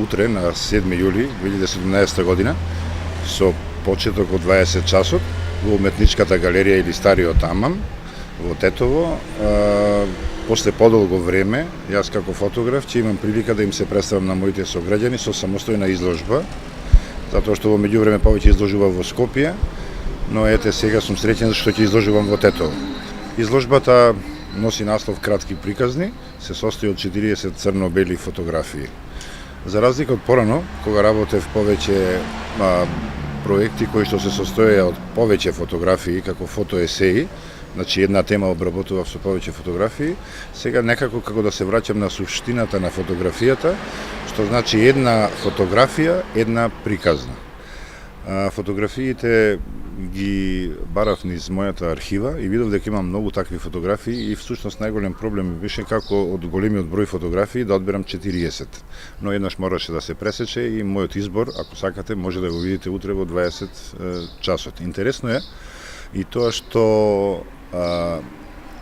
утре на 7 јули 2017 година со почеток од 20 часот во Уметничката галерија или Стариот Амам во Тетово. После подолго време, јас како фотограф ќе имам прилика да им се представам на моите сограѓани со самостојна изложба, затоа што во меѓувреме повеќе изложував во Скопје, но ете сега сум среќен што ќе изложувам во Тетово. Изложбата носи наслов Кратки приказни, се состои од 40 црно-бели фотографии. За разлика од порано, кога работев повеќе проекти кои што се состоја од повеќе фотографии како фотоесеи, значи една тема обработував со повеќе фотографии, сега некако како да се враќам на суштината на фотографијата, што значи една фотографија, една приказна. Фотографиите ги барав низ мојата архива и видов дека имам многу такви фотографии и всушност најголем проблем ми беше како од големиот број фотографии да одберам 40. Но еднаш мораше да се пресече и мојот избор, ако сакате, може да го видите утре во 20 часот. Интересно е и тоа што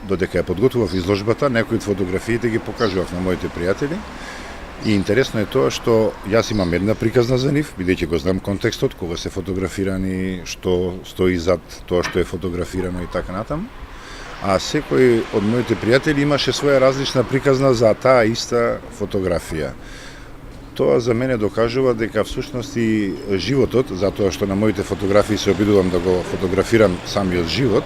додека ја подготвував изложбата, некои од фотографиите ги покажував на моите пријатели. И интересно е тоа што јас имам една приказна за нив, бидејќи го знам контекстот, кога се фотографирани, што стои зад тоа што е фотографирано и така натаму. А секој од моите пријатели имаше своја различна приказна за таа иста фотографија. Тоа за мене докажува дека всушност и животот, затоа што на моите фотографии се обидувам да го фотографирам самиот живот,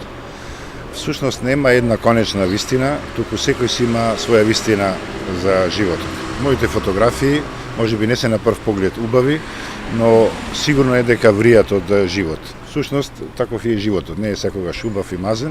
всушност нема една конечна вистина, туку секој си има своја вистина за животот. Моите фотографии можеби не се на прв поглед убави, но сигурно е дека вријат од живот. Всушност, таков е животот, не е секогаш убав и мазен.